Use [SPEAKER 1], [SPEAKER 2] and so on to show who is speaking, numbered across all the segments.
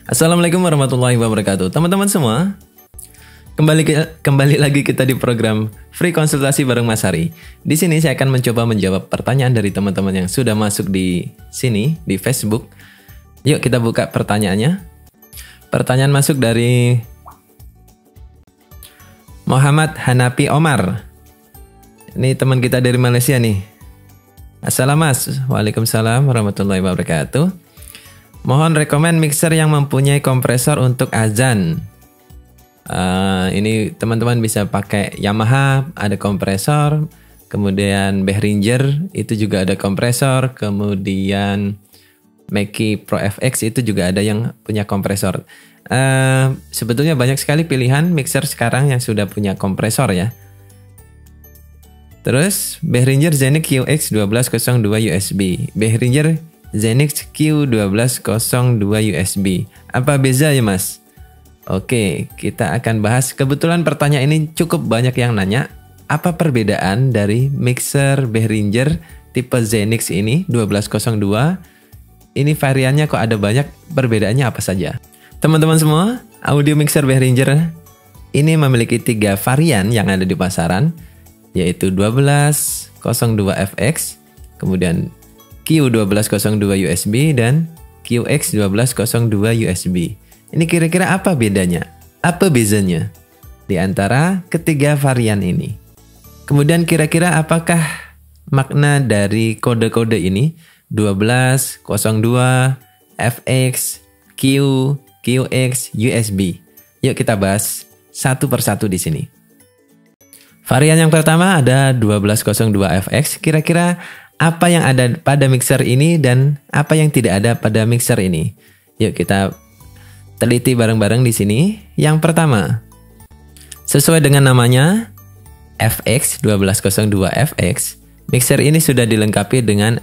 [SPEAKER 1] Assalamualaikum warahmatullahi wabarakatuh. Teman-teman semua, kembali lagi kita di program Free Konsultasi bareng Mas Hari. Di sini saya akan mencoba menjawab pertanyaan dari teman-teman yang sudah masuk di sini di Facebook. Yuk kita buka pertanyaannya. Pertanyaan masuk dari Muhammad Hanapi Omar. Ini teman kita dari Malaysia nih. Assalamualaikum. Waalaikumsalam warahmatullahi wabarakatuh. Mohon rekomen mixer yang mempunyai kompresor untuk azan. Ini teman-teman bisa pakai Yamaha, ada kompresor. Kemudian Behringer, itu juga ada kompresor. Kemudian Mackie Pro FX, itu juga ada yang punya kompresor. Sebetulnya banyak sekali pilihan mixer sekarang yang sudah punya kompresor ya. Terus Behringer Zenix QX1202 USB. Behringer Zenix Q1202 USB. Apa beza ya mas? Oke, kita akan bahas. Kebetulan pertanyaan ini cukup banyak yang nanya. Apa perbedaan dari mixer Behringer tipe Zenix ini 1202? Ini variannya kok ada banyak, perbedaannya apa saja? Teman-teman semua, audio mixer Behringer ini memiliki 3 varian yang ada di pasaran, yaitu 1202FX, kemudian Q1202 USB dan QX1202 USB. Ini kira-kira apa bedanya? Apa bezanya di antara ketiga varian ini? Kemudian kira-kira apakah makna dari kode-kode ini? 1202, FX, Q, QX, USB. Yuk kita bahas satu persatu di sini. Varian yang pertama ada 1202FX. Kira-kira apa yang ada pada mixer ini dan apa yang tidak ada pada mixer ini? Yuk kita teliti bareng-bareng di sini. Yang pertama, sesuai dengan namanya FX 1202FX, mixer ini sudah dilengkapi dengan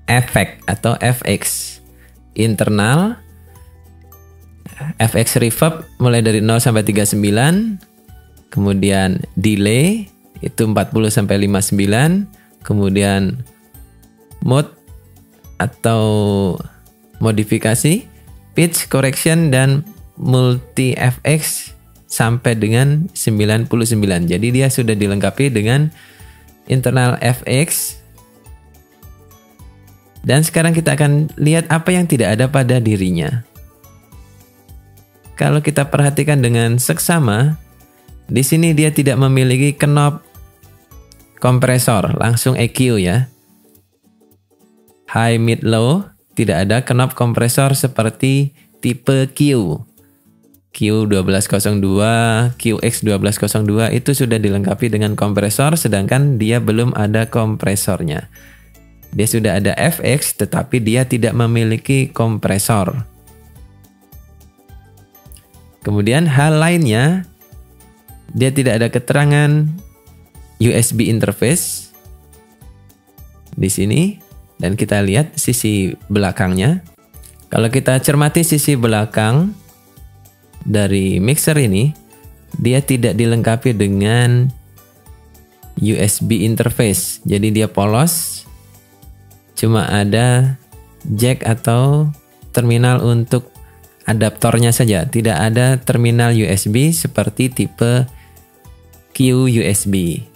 [SPEAKER 1] efek atau FX internal, FX reverb mulai dari 0 sampai 39, kemudian delay itu 40 sampai 59. Kemudian mode atau modifikasi, pitch correction dan multi FX sampai dengan 99. Jadi dia sudah dilengkapi dengan internal FX. Dan sekarang kita akan lihat apa yang tidak ada pada dirinya. Kalau kita perhatikan dengan seksama, di sini dia tidak memiliki knob kompresor, langsung EQ ya. High, mid, low, tidak ada knob kompresor seperti tipe Q. Q1202, QX1202 itu sudah dilengkapi dengan kompresor, sedangkan dia belum ada kompresornya. Dia sudah ada FX, tetapi dia tidak memiliki kompresor. Kemudian hal lainnya, dia tidak ada keterangan USB interface di sini, dan kita lihat sisi belakangnya. Kalau kita cermati sisi belakang dari mixer ini, dia tidak dilengkapi dengan USB interface. Jadi dia polos, cuma ada jack atau terminal untuk adaptornya saja. Tidak ada terminal USB seperti tipe Q USB.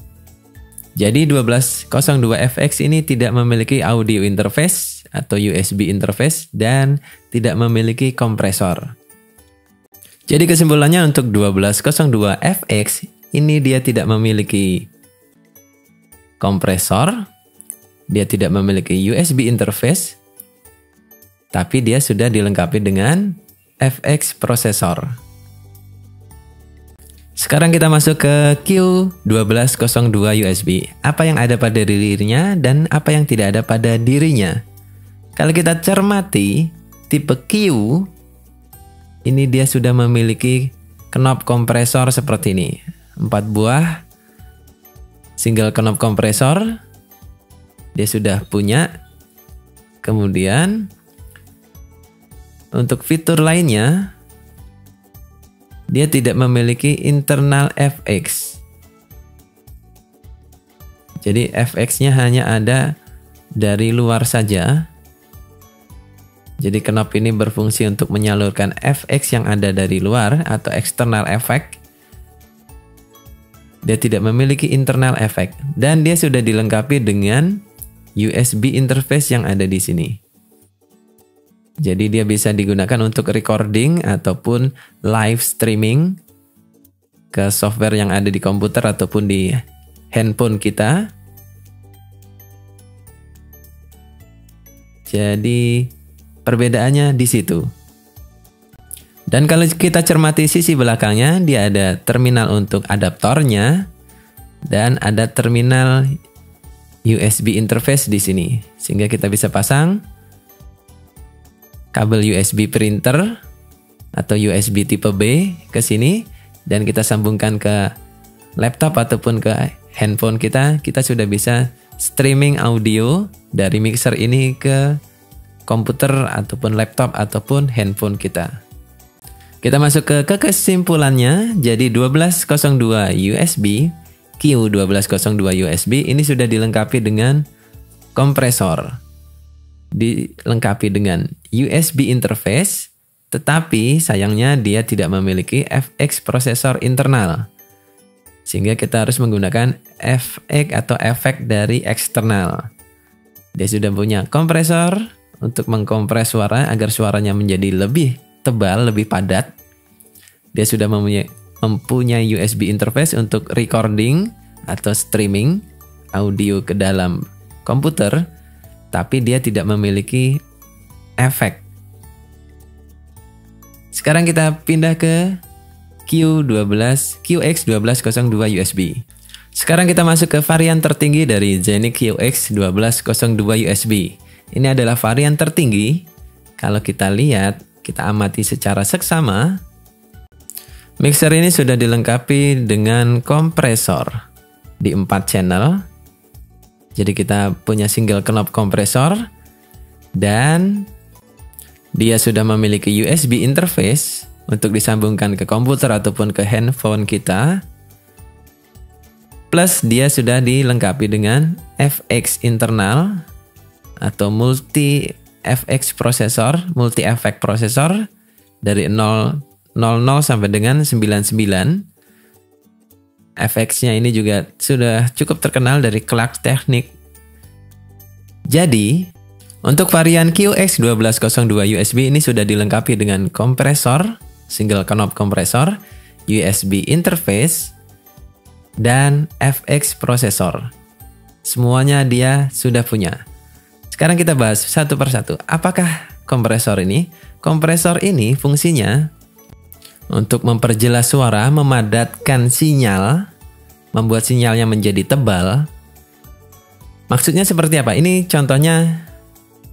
[SPEAKER 1] Jadi 1202FX ini tidak memiliki audio interface atau USB interface dan tidak memiliki kompresor. Jadi kesimpulannya untuk 1202FX ini dia tidak memiliki kompresor, dia tidak memiliki USB interface, tapi dia sudah dilengkapi dengan FX prosesor. Sekarang kita masuk ke Q1202 USB. Apa yang ada pada dirinya dan apa yang tidak ada pada dirinya. Kalau kita cermati tipe Q, ini dia sudah memiliki knob kompresor seperti ini. 4 buah single knob kompresor. Dia sudah punya. Kemudian untuk fitur lainnya, dia tidak memiliki internal FX. Jadi FX-nya hanya ada dari luar saja. Jadi knob ini berfungsi untuk menyalurkan FX yang ada dari luar atau external effect. Dia tidak memiliki internal effect dan dia sudah dilengkapi dengan USB interface yang ada di sini. Jadi dia bisa digunakan untuk recording ataupun live streaming ke software yang ada di komputer ataupun di handphone kita. Jadi perbedaannya di situ. Dan kalau kita cermati sisi belakangnya, dia ada terminal untuk adaptornya dan ada terminal USB interface di sini. Sehingga kita bisa pasang kabel USB printer atau USB tipe B ke sini dan kita sambungkan ke laptop ataupun ke handphone kita sudah bisa streaming audio dari mixer ini ke komputer ataupun laptop ataupun handphone kita. Kita masuk ke kesimpulannya. Jadi 1202 USB, Q1202 USB ini sudah dilengkapi dengan kompresor. Dilengkapi dengan USB interface, tetapi sayangnya dia tidak memiliki FX prosesor internal. Sehingga kita harus menggunakan FX atau efek dari eksternal. Dia sudah punya kompresor untuk mengkompres suara agar suaranya menjadi lebih tebal, lebih padat. Dia sudah mempunyai USB interface untuk recording atau streaming audio ke dalam komputer, tapi dia tidak memiliki efek. Sekarang kita pindah ke QX1202 USB. Sekarang kita masuk ke varian tertinggi dari Zeniq QX1202 USB. Ini adalah varian tertinggi. Kalau kita lihat, kita amati secara seksama, mixer ini sudah dilengkapi dengan kompresor di 4 channel. Jadi kita punya single knob kompresor dan dia sudah memiliki USB interface untuk disambungkan ke komputer ataupun ke handphone kita. Plus dia sudah dilengkapi dengan FX internal atau multi FX processor, multi effect processor dari 00 sampai dengan 99. FX-nya ini juga sudah cukup terkenal dari Clark Technic. Jadi, untuk varian QX1202 USB ini sudah dilengkapi dengan kompresor, single knob kompresor, USB interface, dan FX processor. Semuanya dia sudah punya. Sekarang kita bahas satu persatu. Apakah kompresor ini? Kompresor ini fungsinya untuk memperjelas suara, memadatkan sinyal, membuat sinyalnya menjadi tebal. Maksudnya seperti apa? Ini contohnya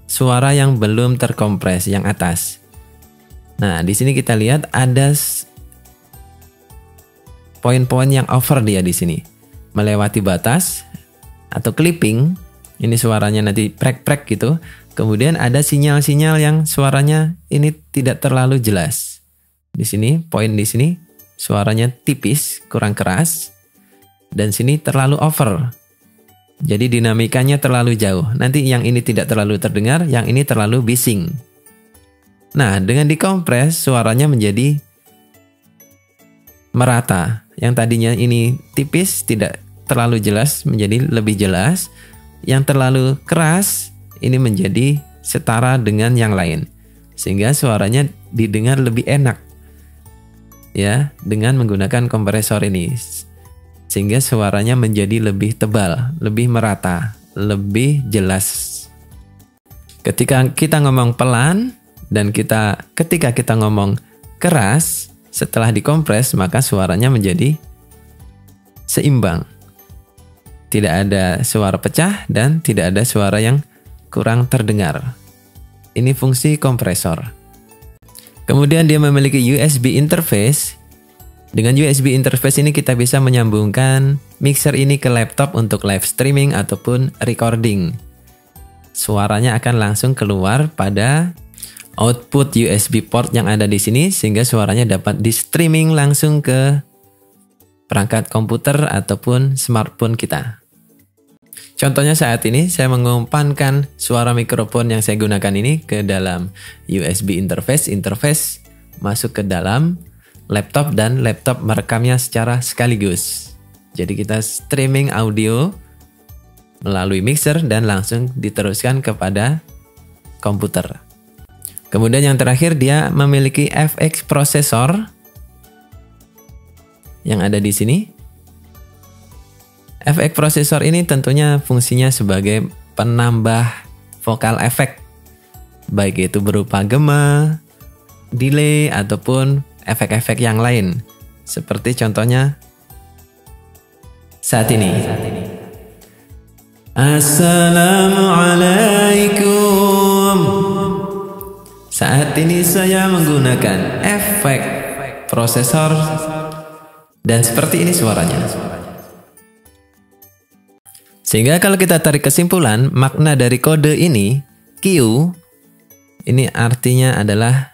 [SPEAKER 1] suara yang belum terkompres, yang atas. Nah, di sini kita lihat ada poin-poin yang over dia di sini. Melewati batas atau clipping. Ini suaranya nanti prek-prek gitu. Kemudian ada sinyal-sinyal yang suaranya ini tidak terlalu jelas. Di sini, poin di sini, suaranya tipis, kurang keras. Dan sini terlalu over. Jadi dinamikanya terlalu jauh. Nanti yang ini tidak terlalu terdengar, yang ini terlalu bising. Nah, dengan dikompres, suaranya menjadi merata. Yang tadinya ini tipis, tidak terlalu jelas, menjadi lebih jelas. Yang terlalu keras, ini menjadi setara dengan yang lain. Sehingga suaranya didengar lebih enak. Ya, dengan menggunakan kompresor ini. Sehingga suaranya menjadi lebih tebal, lebih merata, lebih jelas. Ketika kita ngomong pelan dan ketika kita ngomong keras, setelah dikompres maka suaranya menjadi seimbang. Tidak ada suara pecah dan tidak ada suara yang kurang terdengar. Ini fungsi kompresor. Kemudian dia memiliki USB interface. Dengan USB interface ini kita bisa menyambungkan mixer ini ke laptop untuk live streaming ataupun recording. Suaranya akan langsung keluar pada output USB port yang ada di sini sehingga suaranya dapat di streaming langsung ke perangkat komputer ataupun smartphone kita. Contohnya saat ini saya mengumpankan suara mikrofon yang saya gunakan ini ke dalam USB interface masuk ke dalam laptop dan laptop merekamnya secara sekaligus. Jadi kita streaming audio melalui mixer dan langsung diteruskan kepada komputer. Kemudian yang terakhir, dia memiliki FX processor yang ada di sini. FX processor ini tentunya fungsinya sebagai penambah vokal efek, baik itu berupa gema, delay, ataupun efek-efek yang lain. Seperti contohnya saat ini. Assalamualaikum. Saat ini saya menggunakan efek prosesor dan seperti ini suaranya. Sehingga kalau kita tarik kesimpulan, makna dari kode ini, Q, ini artinya adalah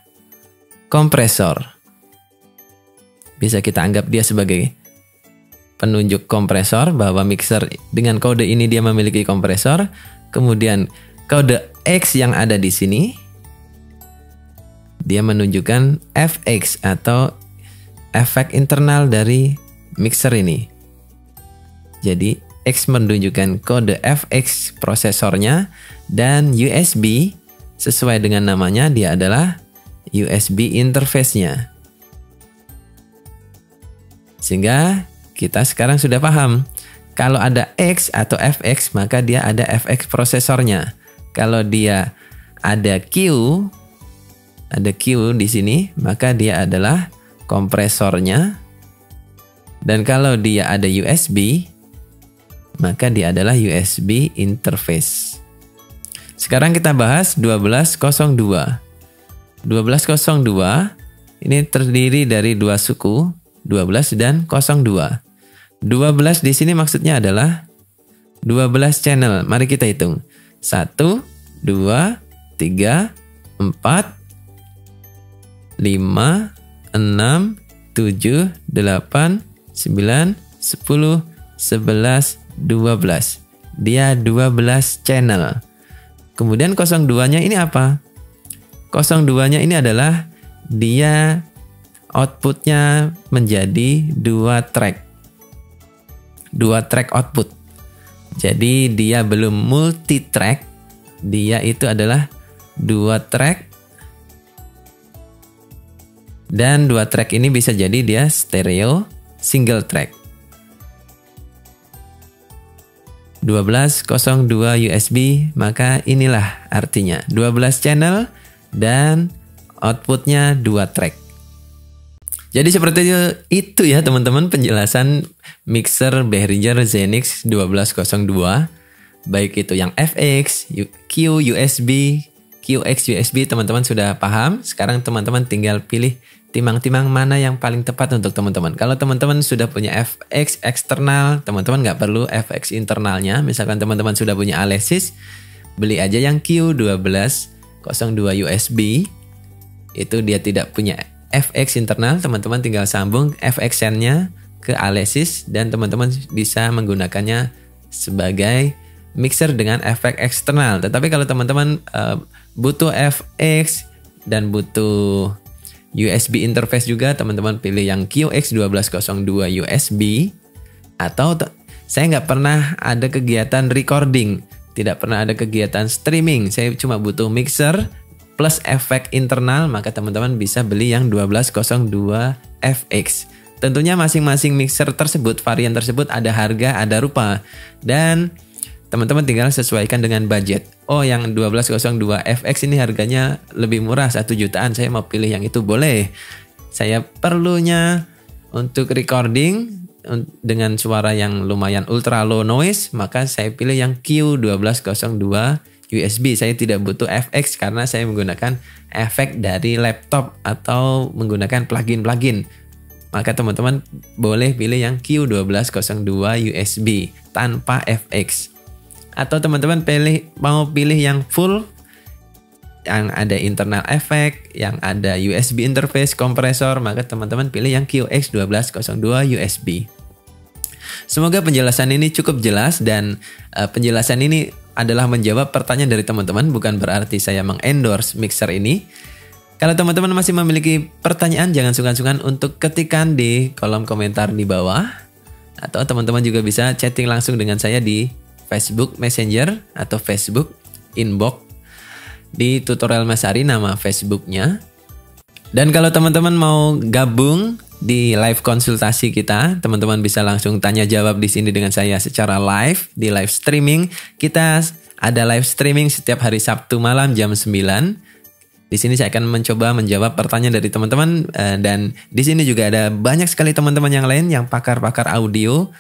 [SPEAKER 1] kompresor. Bisa kita anggap dia sebagai penunjuk kompresor, bahwa mixer dengan kode ini dia memiliki kompresor. Kemudian kode X yang ada di sini, dia menunjukkan FX atau efek internal dari mixer ini. Jadi X menunjukkan kode FX prosesornya, dan USB sesuai dengan namanya dia adalah USB interface-nya. Sehingga kita sekarang sudah paham, kalau ada X atau FX maka dia ada FX prosesornya. Kalau dia ada Q di sini maka dia adalah kompresornya. Dan kalau dia ada USB maka dia adalah USB interface. Sekarang kita bahas 1202. 1202 ini terdiri dari dua suku, 12 dan 02. 12 di sini maksudnya adalah 12 channel. Mari kita hitung. 1, 2, 3, 4, 5, 6, 7, 8, 9, 10, 11, 12. Dia 12 channel. Kemudian 02-nya ini apa? 02-nya ini adalah dia outputnya menjadi 2 track. 2 track output. Jadi dia belum multi track. Dia itu adalah 2 track. Dan 2 track ini bisa jadi dia stereo single track. 1202 USB, maka inilah artinya 12 channel dan outputnya 2 track. Jadi seperti itu ya teman-teman penjelasan mixer Behringer Zenix 1202. Baik itu yang FX, Q USB, QX USB teman-teman sudah paham. Sekarang teman-teman tinggal pilih timang-timang mana yang paling tepat untuk teman-teman. Kalau teman-teman sudah punya FX eksternal, teman-teman nggak perlu FX internalnya. Misalkan teman-teman sudah punya Alesis, beli aja yang Q1202 USB. Itu dia tidak punya FX internal, teman-teman tinggal sambung FX-nya ke Alesis dan teman-teman bisa menggunakannya sebagai mixer dengan efek eksternal. Tetapi kalau teman-teman butuh FX dan butuh USB interface juga, teman-teman pilih yang QX1202 USB. Atau saya nggak pernah ada kegiatan recording, tidak pernah ada kegiatan streaming, saya cuma butuh mixer plus efek internal, maka teman-teman bisa beli yang 1202 FX. Tentunya masing-masing mixer tersebut, varian tersebut ada harga, ada rupa. Dan teman-teman tinggal sesuaikan dengan budget. Oh, yang 1202 FX ini harganya lebih murah, 1 jutaan, saya mau pilih yang itu, boleh. Saya perlunya untuk recording dengan suara yang lumayan ultra low noise, maka saya pilih yang Q1202 USB. Saya tidak butuh FX karena saya menggunakan efek dari laptop atau menggunakan plugin-plugin. Maka teman-teman boleh pilih yang Q1202 USB tanpa FX. Atau teman-teman mau pilih yang full, yang ada internal effect, yang ada USB interface, kompresor, maka teman-teman pilih yang QX1202 USB. Semoga penjelasan ini cukup jelas dan penjelasan ini adalah menjawab pertanyaan dari teman-teman, bukan berarti saya mengendorse mixer ini. Kalau teman-teman masih memiliki pertanyaan, jangan sungkan-sungkan untuk ketikkan di kolom komentar di bawah. Atau teman-teman juga bisa chatting langsung dengan saya di Facebook Messenger atau Facebook Inbox di Tutorial Mas Ari, nama Facebooknya. Dan kalau teman-teman mau gabung di live konsultasi kita, teman-teman bisa langsung tanya jawab di sini dengan saya secara live di live streaming. Kita ada live streaming setiap hari Sabtu malam jam 9. Di sini saya akan mencoba menjawab pertanyaan dari teman-teman dan di sini juga ada banyak sekali teman-teman yang lain yang pakar-pakar audio.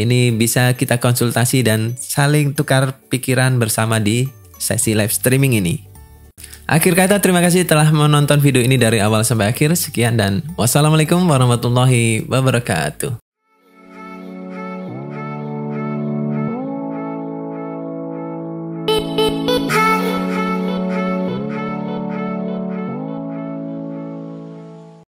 [SPEAKER 1] Ini bisa kita konsultasi dan saling tukar pikiran bersama di sesi live streaming ini. Akhir kata, terima kasih telah menonton video ini dari awal sampai akhir. Sekian dan wassalamualaikum warahmatullahi wabarakatuh.